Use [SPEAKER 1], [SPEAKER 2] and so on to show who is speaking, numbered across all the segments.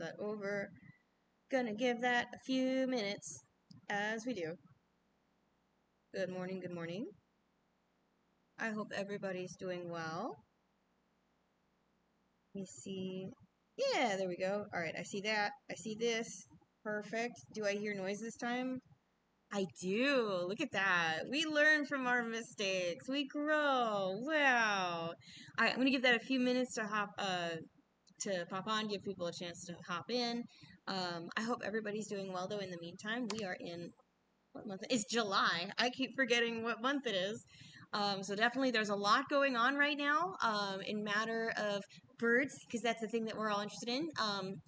[SPEAKER 1] that over. Gonna give that a few minutes as we do. Good morning, good morning. I hope everybody's doing well. Let me see. Yeah, there we go. All right, I see that. I see this. Perfect. Do I hear noise this time? I do. Look at that. We learn from our mistakes. We grow. Wow. All right, I'm gonna give that a few minutes to pop on, give people a chance to hop in. I hope everybody's doing well though. In the meantime, we are in what month? It's July. I keep forgetting what month it is. So definitely there's a lot going on right now in matter of birds, because that's the thing that we're all interested in.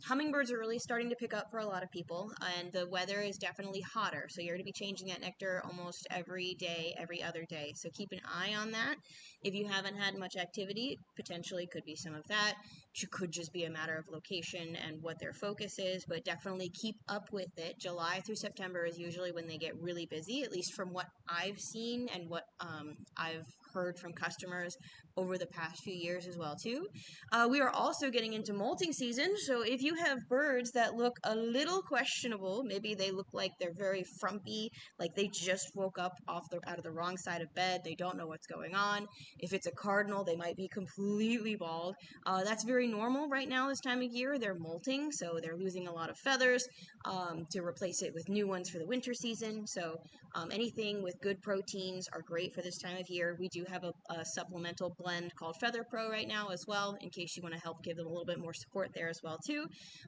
[SPEAKER 1] Hummingbirds are really starting to pick up for a lot of people, and the weather is definitely hotter. So you're going to be changing that nectar almost every day, every other day. So keep an eye on that. If you haven't had much activity, potentially could be some of that. It could just be a matter of location and what their focus is, but definitely keep up with it. July through September is usually when they get really busy, at least from what I've seen and what I've heard from customers over the past few years as well too. We are also getting into molting season, so if you have birds that look a little questionable, maybe they look like they're very frumpy, like they just woke up out of the wrong side of bed, they don't know what's going on. If it's a cardinal, they might be completely bald. That's very normal right now this time of year. They're molting, so they're losing a lot of feathers to replace it with new ones for the winter season. So anything with good proteins are great for this time of year. We do have a supplemental blend called Feather Pro right now as well, in case you want to help give them a little bit more support there as well too.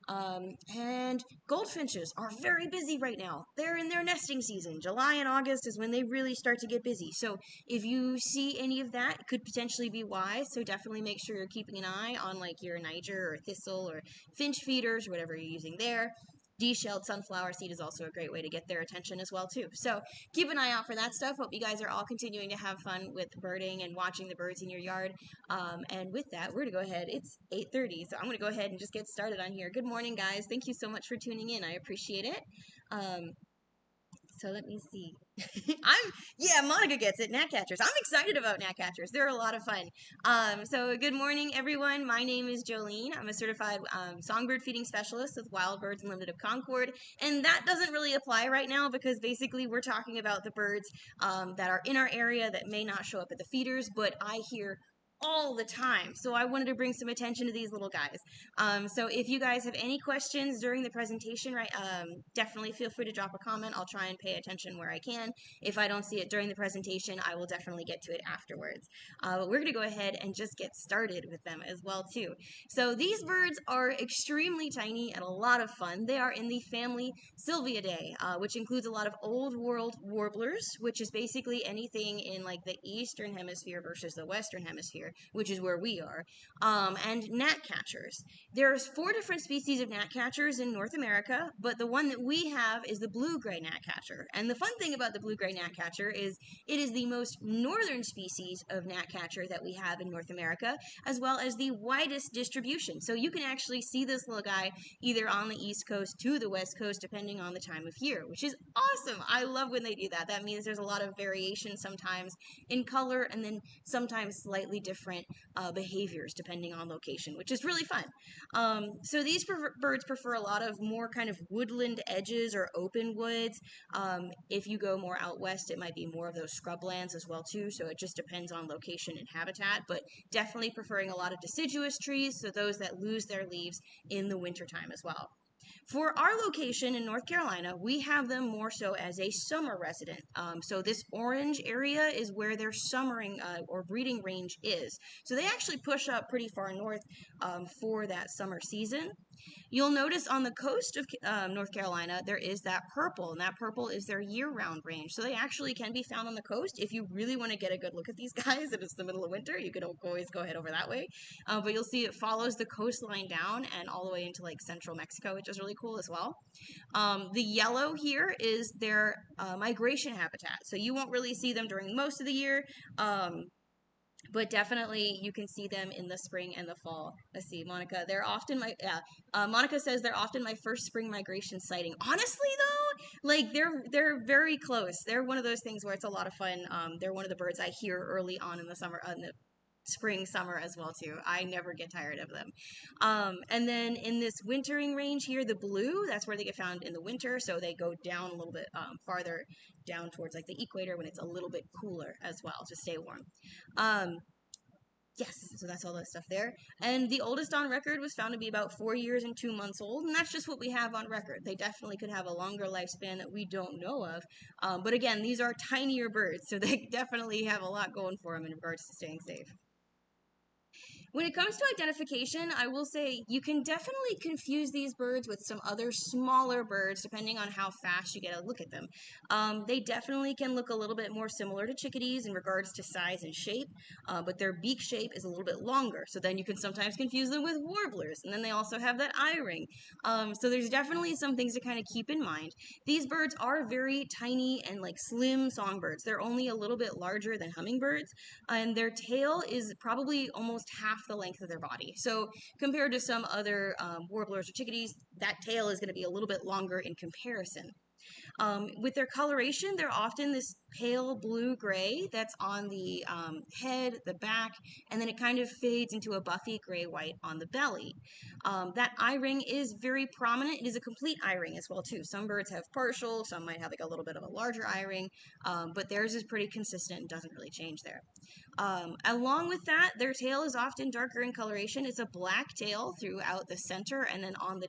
[SPEAKER 1] And goldfinches are very busy right now. They're in their nesting season. July and August is when they really start to get busy. So if you see any of that, it could potentially be why. So definitely make sure you're keeping an eye on like your Niger or thistle or finch feeders or whatever you're using there. De-shelled sunflower seed is also a great way to get their attention as well too. So keep an eye out for that stuff. Hope you guys are all continuing to have fun with birding and watching the birds in your yard. And with that, we're gonna go ahead. It's 8:30, so I'm gonna go ahead and just get started on here. Good morning, guys. Thank you so much for tuning in. I appreciate it. So let me see. Yeah, Monica gets it. Gnatcatchers. I'm excited about gnatcatchers. They're a lot of fun. So good morning, everyone. My name is Jolene. I'm a certified songbird feeding specialist with Wild Birds Unlimited of Concord, and that doesn't really apply right now because basically we're talking about the birds that are in our area that may not show up at the feeders, but I hear all the time. So I wanted to bring some attention to these little guys. So if you guys have any questions during the presentation, right, definitely feel free to drop a comment. I'll try and pay attention where I can. If I don't see it during the presentation, I will definitely get to it afterwards. But we're going to go ahead and just get started with them as well too. So these birds are extremely tiny and a lot of fun. They are in the family Sylviidae, which includes a lot of old world warblers, which is basically anything in like the eastern hemisphere versus the western hemisphere, which is where we are, and gnatcatchers. There's 4 different species of gnatcatchers in North America, but the one that we have is the blue-gray gnatcatcher. And the fun thing about the blue-gray gnatcatcher is it is the most northern species of gnatcatcher that we have in North America, as well as the widest distribution. So you can actually see this little guy either on the East Coast to the West Coast, depending on the time of year, which is awesome. I love when they do that. That means there's a lot of variation sometimes in color, and then sometimes slightly different behaviors depending on location, which is really fun. So these birds prefer a lot of more kind of woodland edges or open woods. If you go more out west, it might be more of those scrublands as well too. So it just depends on location and habitat, but definitely preferring a lot of deciduous trees, so those that lose their leaves in the wintertime as well. For our location in North Carolina, we have them more so as a summer resident. So this orange area is where their summering or breeding range is. So they actually push up pretty far north for that summer season. You'll notice on the coast of North Carolina, there is that purple, and that purple is their year-round range. So they actually can be found on the coast. If you really want to get a good look at these guys, and it's the middle of winter, you could always go ahead over that way. But you'll see it follows the coastline down and all the way into like central Mexico, which is really cool as well. The yellow here is their migration habitat. So you won't really see them during most of the year. But definitely you can see them in the spring and the fall. Let's see, Monica, they're often Monica says they're often my first spring migration sighting. Honestly though, like they're very close. They're one of those things where it's a lot of fun. They're one of the birds I hear early on in the summer, spring, summer as well too. I never get tired of them. And then in this wintering range here, the blue, that's where they get found in the winter. So they go down a little bit farther down towards like the equator when it's a little bit cooler as well to stay warm. Yes, so that's all that stuff there. And the oldest on record was found to be about 4 years and 2 months old, and that's just what we have on record. They definitely could have a longer lifespan that we don't know of. But again, these are tinier birds, so they definitely have a lot going for them in regards to staying safe. When it comes to identification, I will say you can definitely confuse these birds with some other smaller birds depending on how fast you get a look at them. They definitely can look a little bit more similar to chickadees in regards to size and shape, but their beak shape is a little bit longer. So then you can sometimes confuse them with warblers, and then they also have that eye ring. So there's definitely some things to kind of keep in mind. These birds are very tiny and like slim songbirds. They're only a little bit larger than hummingbirds, and their tail is probably almost half the length of their body. So compared to some other warblers or chickadees, that tail is going to be a little bit longer in comparison. With their coloration, they're often this pale blue-gray that's on the head, the back, and then it kind of fades into a buffy gray-white on the belly. That eye ring is very prominent. It is a complete eye ring as well, too. Some birds have partial, some might have like a little bit of a larger eye ring, but theirs is pretty consistent and doesn't really change there. Along with that, their tail is often darker in coloration. It's a black tail throughout the center, and then on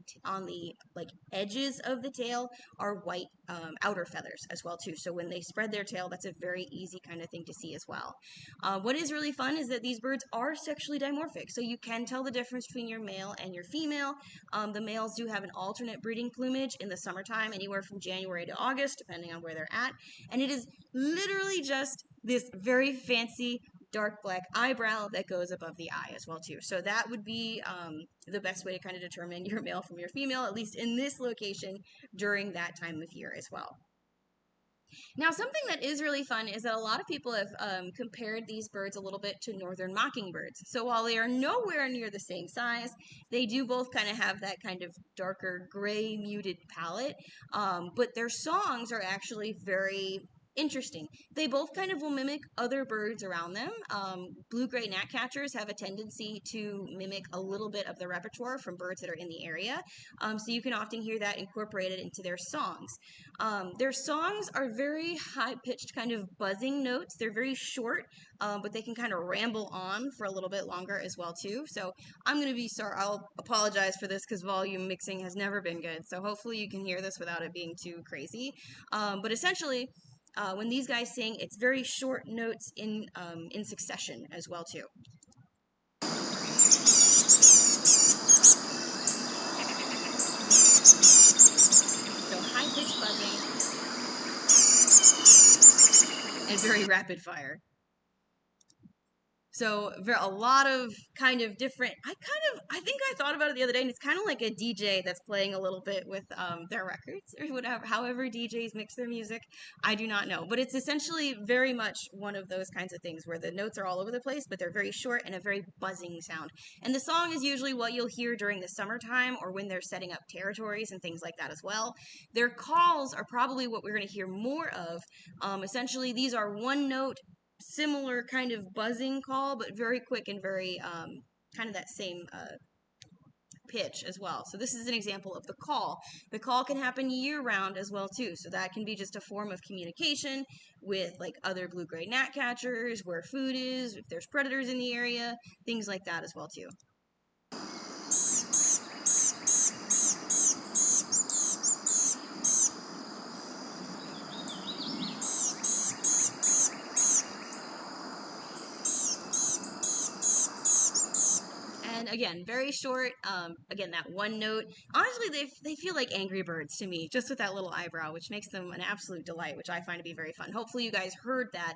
[SPEAKER 1] the like edges of the tail are white outer feathers as well too. So when they spread their tail, that's a very easy kind of thing to see as well. What is really fun is that these birds are sexually dimorphic, so you can tell the difference between your male and your female. The males do have an alternate breeding plumage in the summertime, anywhere from January to August, depending on where they're at, and it is literally just this very fancy dark black eyebrow that goes above the eye as well too. So that would be the best way to kind of determine your male from your female, at least in this location during that time of year as well. Now, something that is really fun is that a lot of people have compared these birds a little bit to northern mockingbirds. So while they are nowhere near the same size, they do both kind of have that kind of darker gray muted palette, but their songs are actually very interesting. They both kind of will mimic other birds around them. Blue-gray gnatcatchers have a tendency to mimic a little bit of the repertoire from birds that are in the area, so you can often hear that incorporated into their songs. Their songs are very high-pitched kind of buzzing notes. They're very short, but they can kind of ramble on for a little bit longer as well too. So I'm going to be sorry. I'll apologize for this because volume mixing has never been good. So hopefully you can hear this without it being too crazy. But essentially, when these guys sing, it's very short notes in succession as well too. So high-pitched buzzing and very rapid fire. So a lot of kind of different, I think I thought about it the other day, and it's kind of like a DJ that's playing a little bit with their records or whatever, however DJs mix their music, I do not know. But it's essentially very much one of those kinds of things where the notes are all over the place, but they're very short and a very buzzing sound. And the song is usually what you'll hear during the summertime or when they're setting up territories and things like that as well. Their calls are probably what we're going to hear more of. Essentially, these are one note, similar kind of buzzing call, but very quick and very kind of that same pitch as well. So this is an example of the call. The call can happen year-round as well too, so that can be just a form of communication with like other blue-gray gnatcatchers, where food is, if there's predators in the area, things like that as well too. And again, very short. Again, that one note. Honestly, they feel like Angry Birds to me, just with that little eyebrow, which makes them an absolute delight, which I find to be very fun. Hopefully you guys heard that,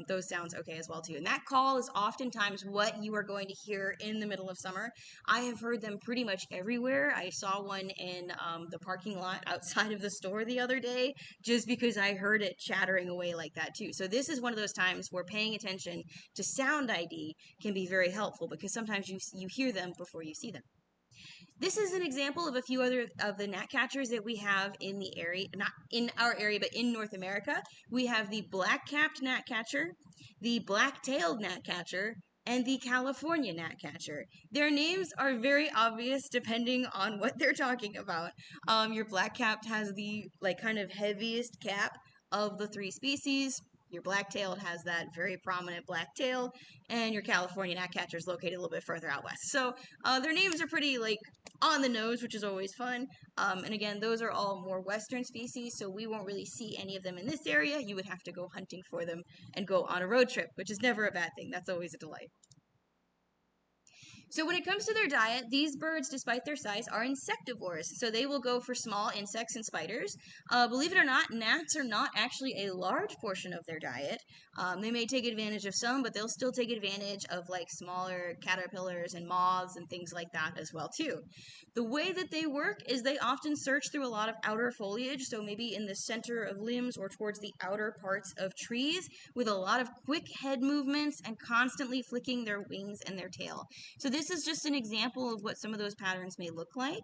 [SPEAKER 1] those sounds okay as well too. And that call is oftentimes what you are going to hear in the middle of summer. I have heard them pretty much everywhere. I saw one in the parking lot outside of the store the other day, just because I heard it chattering away like that too. So this is one of those times where paying attention to sound ID can be very helpful, because sometimes you hear them before you see them. This is an example of a few other of the gnatcatchers that we have in the area, not in our area, but in North America. We have the black-capped gnatcatcher, the black-tailed gnatcatcher, and the California gnatcatcher. Their names are very obvious depending on what they're talking about. Your black-capped has the like kind of heaviest cap of the three species. Your black-tailed has that very prominent black tail, and your California gnatcatcher is located a little bit further out west. So their names are pretty like on the nose, which is always fun. And again, those are all more western species, so we won't really see any of them in this area. You would have to go hunting for them and go on a road trip, which is never a bad thing. That's always a delight. So when it comes to their diet, these birds, despite their size, are insectivores. So they will go for small insects and spiders. Believe it or not, gnats are not actually a large portion of their diet. They may take advantage of some, but they'll still take advantage of like smaller caterpillars and moths and things like that as well too. The way that they work is they often search through a lot of outer foliage, so maybe in the center of limbs or towards the outer parts of trees, with a lot of quick head movements and constantly flicking their wings and their tail. So this is just an example of what some of those patterns may look like.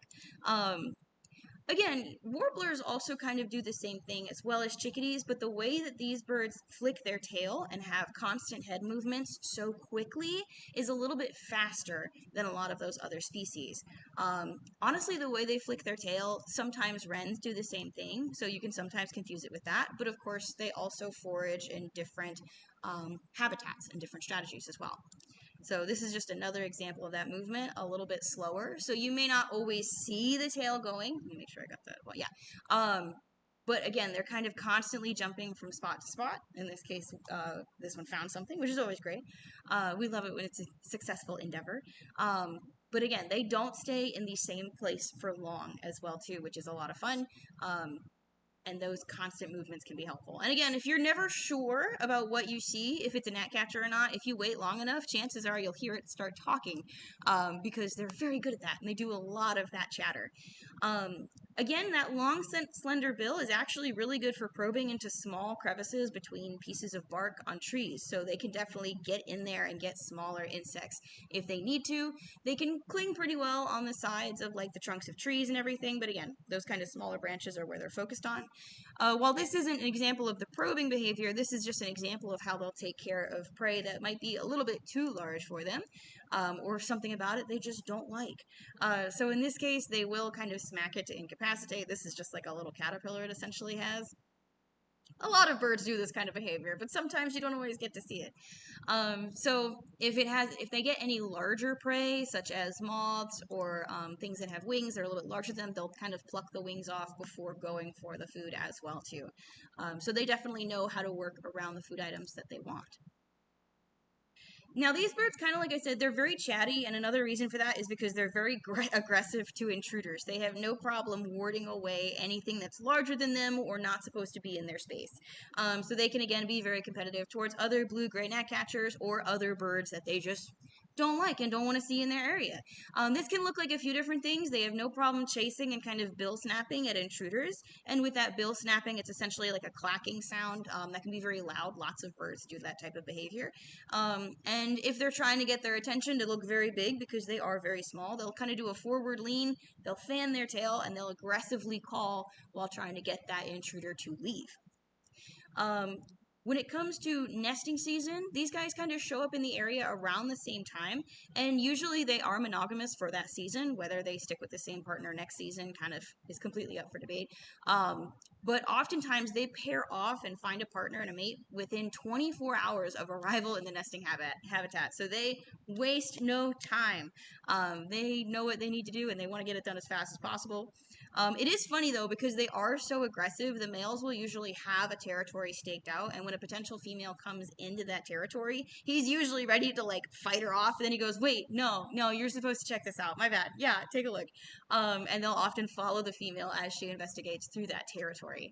[SPEAKER 1] Again, warblers also kind of do the same thing as well as chickadees, but the way that these birds flick their tail and have constant head movements so quickly is a little bit faster than a lot of those other species. Honestly, the way they flick their tail, sometimes wrens do the same thing, so you can sometimes confuse it with that, but of course they also forage in different habitats and different strategies as well. So this is just another example of that movement, a little bit slower. So you may not always see the tail going. Let me make sure I got that. Well, yeah. But again, they're kind of constantly jumping from spot to spot. In this case, this one found something, which is always great. We love it when it's a successful endeavor. But again, they don't stay in the same place for long as well, too, which is a lot of fun. And those constant movements can be helpful. And again, if you're never sure about what you see, if it's a gnatcatcher or not, if you wait long enough, chances are you'll hear it start talking, because they're very good at that, and they do a lot of that chatter. Again, that long, slender bill is actually really good for probing into small crevices between pieces of bark on trees, so they can definitely get in there and get smaller insects if they need to. They can cling pretty well on the sides of like the trunks of trees and everything, but again, those kind of smaller branches are where they're focused on. While this isn't an example of the probing behavior, this is just an example of how they'll take care of prey that might be a little bit too large for them, or something about it they just don't like. So in this case, they will kind of smack it to incapacitate. This is just like a little caterpillar it essentially has. A lot of birds do this kind of behavior, but sometimes you don't always get to see it. So if they get any larger prey, such as moths or things that have wings that are a little bit larger than them, they'll kind of pluck the wings off before going for the food as well too. So they definitely know how to work around the food items that they want. Now, these birds, kind of like I said, they're very chatty, and another reason for that is because they're very aggressive to intruders. They have no problem warding away anything that's larger than them or not supposed to be in their space. So they can, again, be very competitive towards other blue-gray gnatcatchers or other birds that they just don't like and don't want to see in their area. This can look like a few different things. They have no problem chasing and kind of bill snapping at intruders. And with that bill snapping, it's essentially like a clacking sound that can be very loud. Lots of birds do that type of behavior. And if they're trying to get their attention to look very big because they are very small, they'll kind of do a forward lean, they'll fan their tail, and they'll aggressively call while trying to get that intruder to leave. When it comes to nesting season, these guys kind of show up in the area around the same time, and usually they are monogamous for that season. Whether they stick with the same partner next season kind of is completely up for debate. But oftentimes they pair off and find a partner and a mate within 24 hours of arrival in the nesting habitat. So they waste no time. They know what they need to do, and they want to get it done as fast as possible. It is funny though, because they are so aggressive, the males will usually have a territory staked out, and when a potential female comes into that territory, he's usually ready to like fight her off, and then he goes, wait, no, you're supposed to check this out, my bad, yeah, take a look. And they'll often follow the female as she investigates through that territory.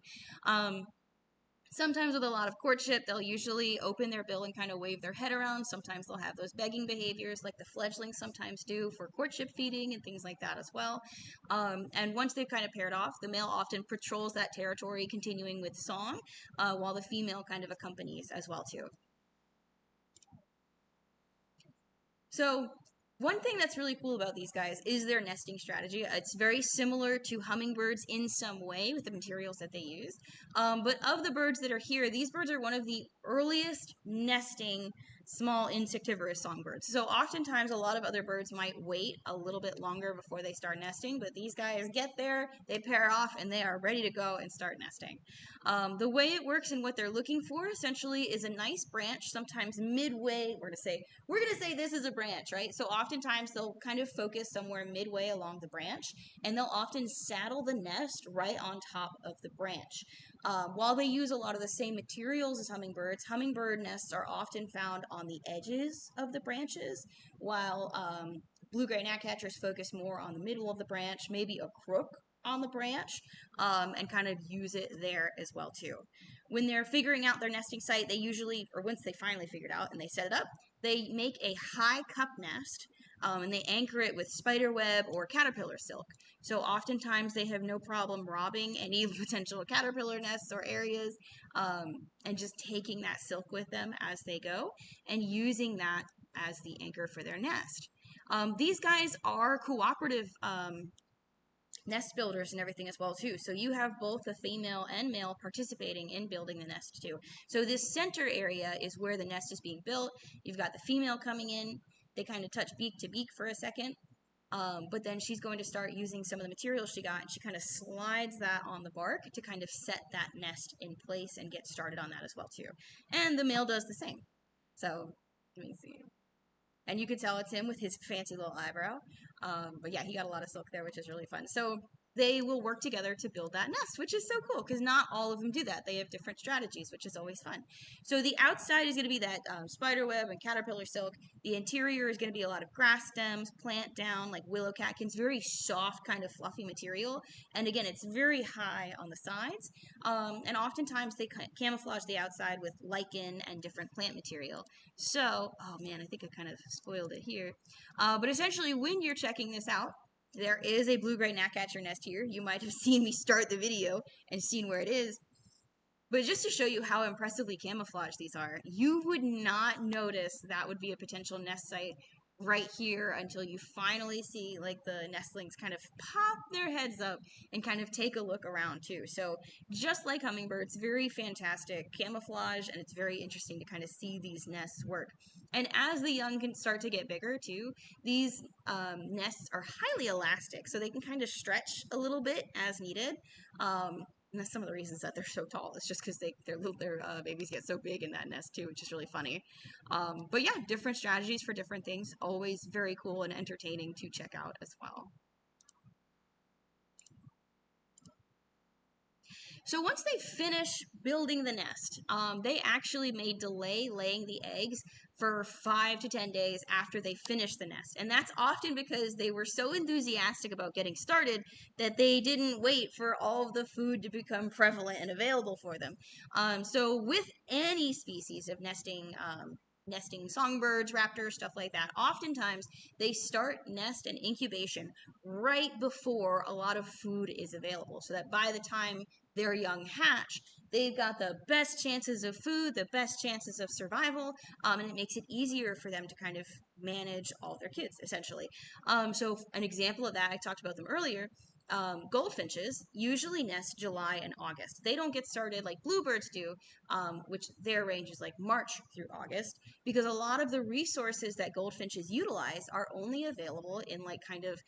[SPEAKER 1] Sometimes with a lot of courtship, they'll usually open their bill and kind of wave their head around. Sometimes they'll have those begging behaviors like the fledglings sometimes do for courtship feeding and things like that as well. And once they've kind of paired off, the male often patrols that territory, continuing with song, while the female kind of accompanies as well too. So one thing that's really cool about these guys is their nesting strategy. It's very similar to hummingbirds in some way with the materials that they use. But of the birds that are here, these birds are one of the earliest nesting small insectivorous songbirds. So oftentimes a lot of other birds might wait a little bit longer before they start nesting, but these guys get there, they pair off, and they are ready to go and start nesting. The way it works and what they're looking for essentially is a nice branch, sometimes midway. We're gonna say this is a branch, right? So oftentimes they'll kind of focus somewhere midway along the branch, and they'll often saddle the nest right on top of the branch. While they use a lot of the same materials as hummingbirds, hummingbird nests are often found on the edges of the branches, while blue-gray gnatcatchers focus more on the middle of the branch, maybe a crook on the branch, and kind of use it there as well too. When they're figuring out their nesting site, they usually, or once they finally figure it out and they set it up, they make a high cup nest, and they anchor it with spider web or caterpillar silk. So oftentimes they have no problem robbing any potential caterpillar nests or areas, and just taking that silk with them as they go and using that as the anchor for their nest. These guys are cooperative nest builders and everything as well too. So you have both the female and male participating in building the nest too. So this center area is where the nest is being built. You've got the female coming in. They kind of touch beak to beak for a second. But then she's going to start using some of the materials she got, and she kind of slides that on the bark to kind of set that nest in place and get started on that as well too. And the male does the same. So let me see. And you can tell it's him with his fancy little eyebrow. But yeah, he got a lot of silk there, which is really fun. So they will work together to build that nest, which is so cool because not all of them do that. They have different strategies, which is always fun. So the outside is going to be that spider web and caterpillar silk. The interior is going to be a lot of grass stems, plant down, like willow catkins, very soft, kind of fluffy material. And again, it's very high on the sides. And oftentimes they camouflage the outside with lichen and different plant material. So, oh man, I think I kind of spoiled it here. But essentially, when you're checking this out, there is a blue-gray gnatcatcher nest here. You might have seen me start the video and seen where it is. But just to show you how impressively camouflaged these are, you would not notice that would be a potential nest site right here until you finally see like the nestlings kind of pop their heads up and kind of take a look around too. So just like hummingbirds, very fantastic camouflage, and it's very interesting to kind of see these nests work. And as the young can start to get bigger too, these nests are highly elastic, so they can kind of stretch a little bit as needed. And that's some of the reasons that they're so tall. It's just because their babies get so big in that nest too, which is really funny. But yeah, different strategies for different things. Always very cool and entertaining to check out as well. So once they finish building the nest, they actually may delay laying the eggs for 5 to 10 days after they finish the nest. And that's often because they were so enthusiastic about getting started that they didn't wait for all of the food to become prevalent and available for them. So with any species of nesting songbirds, raptors, stuff like that, oftentimes they start nest and incubation right before a lot of food is available, so that by the time their young hatch, they've got the best chances of food, the best chances of survival, and it makes it easier for them to kind of manage all their kids, essentially. So an example of that, I talked about them earlier, goldfinches usually nest July and August. They don't get started like bluebirds do, which their range is like March through August, because a lot of the resources that goldfinches utilize are only available in like kind of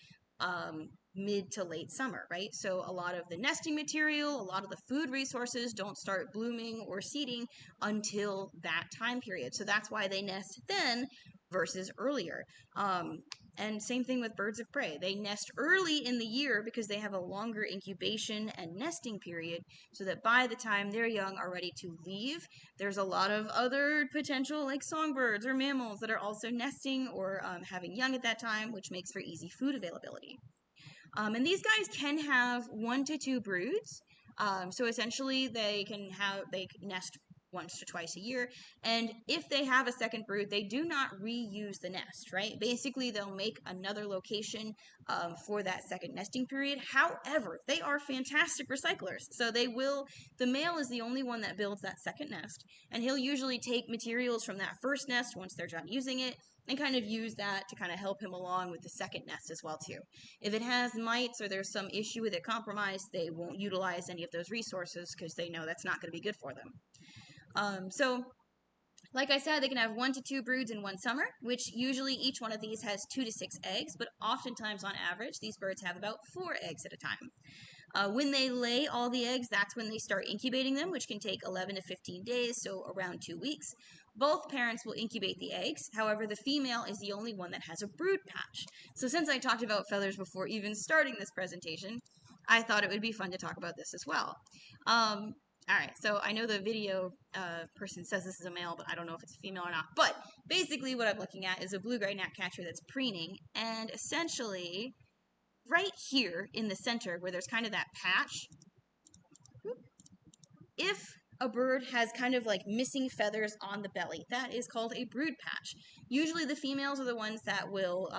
[SPEAKER 1] mid to late summer, right? So a lot of the nesting material, a lot of the food resources don't start blooming or seeding until that time period. So that's why they nest then versus earlier. And same thing with birds of prey. They nest early in the year because they have a longer incubation and nesting period, so that by the time their young are ready to leave, there's a lot of other potential like songbirds or mammals that are also nesting or having young at that time, which makes for easy food availability. And these guys can have 1 to 2 broods. So essentially they nest once to twice a year. And if they have a second brood, they do not reuse the nest, right? Basically, they'll make another location for that second nesting period. However, they are fantastic recyclers. So the male is the only one that builds that second nest, and he'll usually take materials from that first nest once they're done using it and kind of use that to kind of help him along with the second nest as well too. If it has mites or there's some issue with it compromised, they won't utilize any of those resources because they know that's not going to be good for them. So Like I said, they can have 1 to 2 broods in one summer, which usually each one of these has 2 to 6 eggs, but oftentimes on average, these birds have about 4 eggs at a time. When they lay all the eggs, that's when they start incubating them, which can take 11 to 15 days, so around 2 weeks. Both parents will incubate the eggs. However, the female is the only one that has a brood patch. So since I talked about feathers before even starting this presentation, I thought it would be fun to talk about this as well. All right, so I know the video person says this is a male, but I don't know if it's a female or not. But basically what I'm looking at is a blue-gray gnatcatcher that's preening, and essentially right here in the center where there's kind of that patch, if a bird has kind of like missing feathers on the belly, that is called a brood patch. Usually the females are the ones that will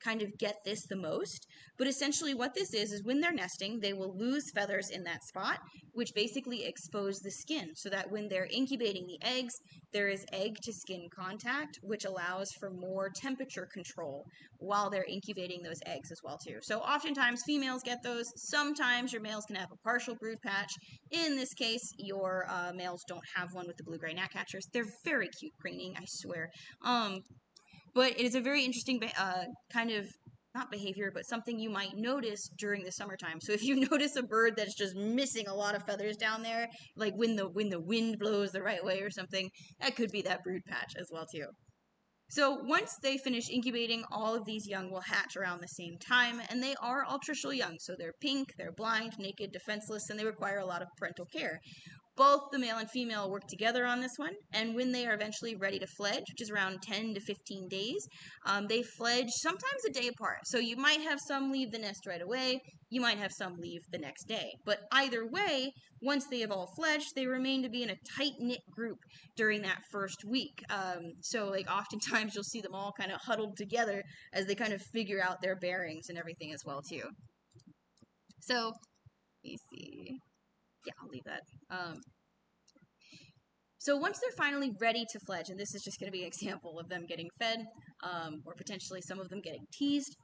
[SPEAKER 1] kind of get this the most, but essentially what this is when they're nesting, they will lose feathers in that spot, which basically expose the skin, so that when they're incubating the eggs, there is egg to skin contact, which allows for more temperature control while they're incubating those eggs as well too. So oftentimes females get those. Sometimes your males can have a partial brood patch. In this case, your males don't have one with the blue-gray gnatcatchers. They're very cute preening, I swear. But it is a very interesting kind of, not behavior, but something you might notice during the summertime. So if you notice a bird that's just missing a lot of feathers down there, like when the wind blows the right way or something, that could be that brood patch as well too. So once they finish incubating, all of these young will hatch around the same time, and they are altricial young. So they're pink, they're blind, naked, defenseless, and they require a lot of parental care. Both the male and female work together on this one, and when they are eventually ready to fledge, which is around 10 to 15 days, they fledge sometimes a day apart. So you might have some leave the nest right away, you might have some leave the next day. But either way, once they have all fledged, they remain to be in a tight-knit group during that first week. So like oftentimes you'll see them all kind of huddled together as they kind of figure out their bearings and everything as well too. So, let me see. Yeah, I'll leave that. So once they're finally ready to fledge, and this is just going to be an example of them getting fed, or potentially some of them getting teased,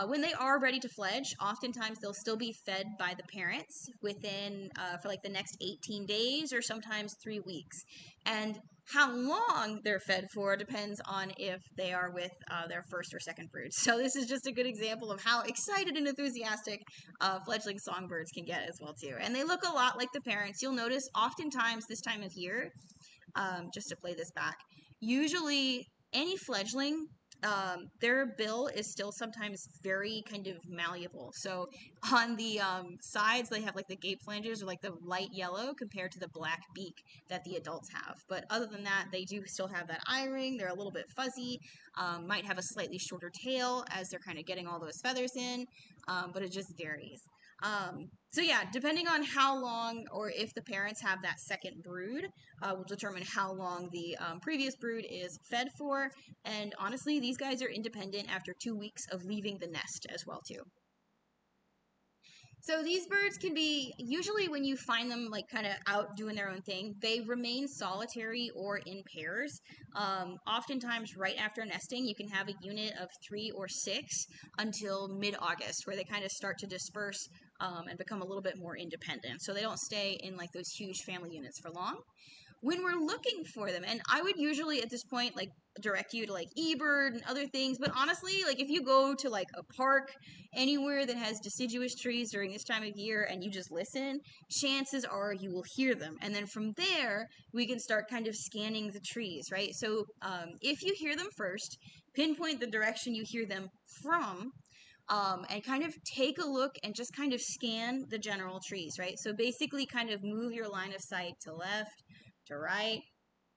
[SPEAKER 1] when they are ready to fledge, oftentimes they'll still be fed by the parents within, for like the next 18 days or sometimes 3 weeks. And how long they're fed for depends on if they are with their first or second brood. So this is just a good example of how excited and enthusiastic fledgling songbirds can get as well too. And they look a lot like the parents. You'll notice oftentimes this time of year, just to play this back, usually any fledgling, their bill is still sometimes very kind of malleable. So on the sides, they have like the gape flanges or like the light yellow compared to the black beak that the adults have. But other than that, they do still have that eye ring. They're a little bit fuzzy, might have a slightly shorter tail as they're kind of getting all those feathers in, but it just varies. So yeah, depending on how long or if the parents have that second brood, will determine how long the previous brood is fed for. And honestly, these guys are independent after 2 weeks of leaving the nest as well too. So these birds can be, usually when you find them like kind of out doing their own thing, they remain solitary or in pairs. Oftentimes right after nesting, you can have a unit of 3 or 6 until mid-August, where they kind of start to disperse and become a little bit more independent. So they don't stay in like those huge family units for long. When we're looking for them, and I would usually at this point like direct you to like eBird and other things, but honestly, like if you go to like a park anywhere that has deciduous trees during this time of year and you just listen, chances are you will hear them. And then from there, we can start kind of scanning the trees, right? So if you hear them first, pinpoint the direction you hear them from, and kind of take a look and just kind of scan the general trees, right? So basically kind of move your line of sight to left, to right,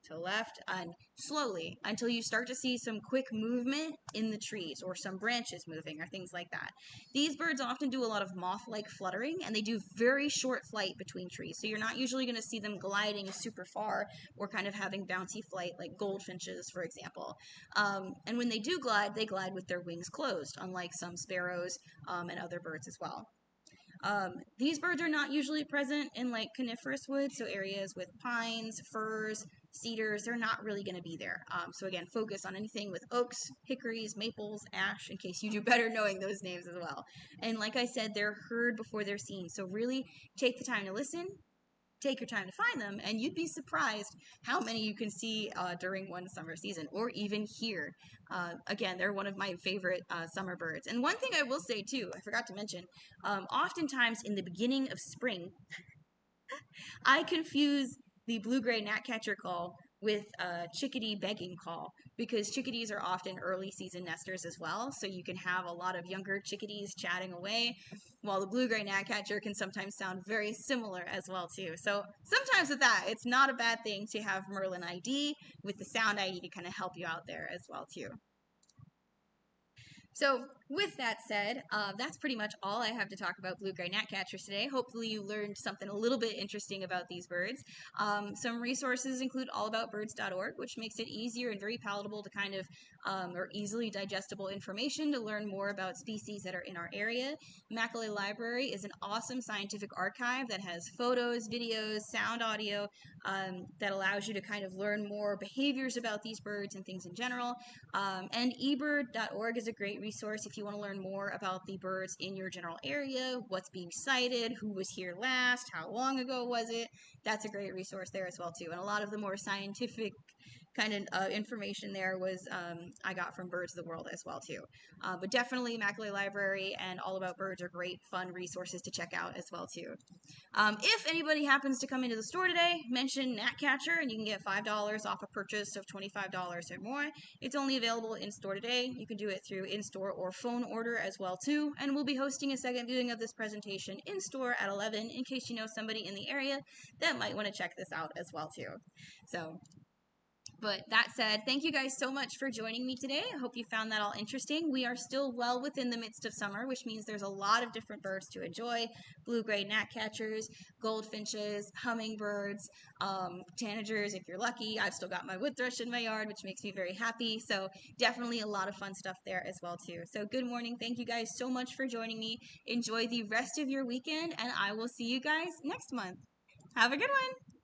[SPEAKER 1] to left, and slowly until you start to see some quick movement in the trees or some branches moving or things like that. These birds often do a lot of moth-like fluttering, and they do very short flight between trees. So you're not usually going to see them gliding super far or kind of having bouncy flight like goldfinches, for example. And when they do glide, they glide with their wings closed, unlike some sparrows and other birds as well. These birds are not usually present in like coniferous woods, so areas with pines, firs, cedars, they're not really going to be there. So again, focus on anything with oaks, hickories, maples, ash, in case you do better knowing those names as well. And like I said, they're heard before they're seen, so really take the time to listen, take your time to find them, and you'd be surprised how many you can see during one summer season, or even here. Again, they're one of my favorite summer birds. And one thing I will say too, I forgot to mention, oftentimes in the beginning of spring, I confuse the blue-gray gnatcatcher call with a chickadee begging call, because chickadees are often early season nesters as well, so you can have a lot of younger chickadees chatting away, while the blue-gray gnatcatcher can sometimes sound very similar as well too. So sometimes with that, it's not a bad thing to have Merlin ID with the sound ID to kind of help you out there as well too. So with that said, that's pretty much all I have to talk about blue-gray gnatcatchers today. Hopefully you learned something a little bit interesting about these birds. Some resources include allaboutbirds.org, which makes it easier and very palatable to kind of, or easily digestible information to learn more about species that are in our area. Macaulay Library is an awesome scientific archive that has photos, videos, sound, audio, that allows you to kind of learn more behaviors about these birds and things in general. And ebird.org is a great resource if you want to learn more about the birds in your general area, what's being sighted, who was here last, how long ago was it. That's a great resource there as well too. And a lot of the more scientific kind of information there was I got from Birds of the World as well too. But definitely Macaulay Library and All About Birds are great fun resources to check out as well too. If anybody happens to come into the store today, mention Gnatcatcher and you can get $5 off a purchase of $25 or more. It's only available in store today. You can do it through in-store or phone order as well too. And we'll be hosting a second viewing of this presentation in store at 11 in case you know somebody in the area that might want to check this out as well too. So but that said, thank you guys so much for joining me today. I hope you found that all interesting. We are still well within the midst of summer, which means there's a lot of different birds to enjoy. Blue-gray gnatcatchers, goldfinches, hummingbirds, tanagers if you're lucky. I've still got my wood thrush in my yard, which makes me very happy. So definitely a lot of fun stuff there as well too. So good morning. Thank you guys so much for joining me. Enjoy the rest of your weekend, and I will see you guys next month. Have a good one.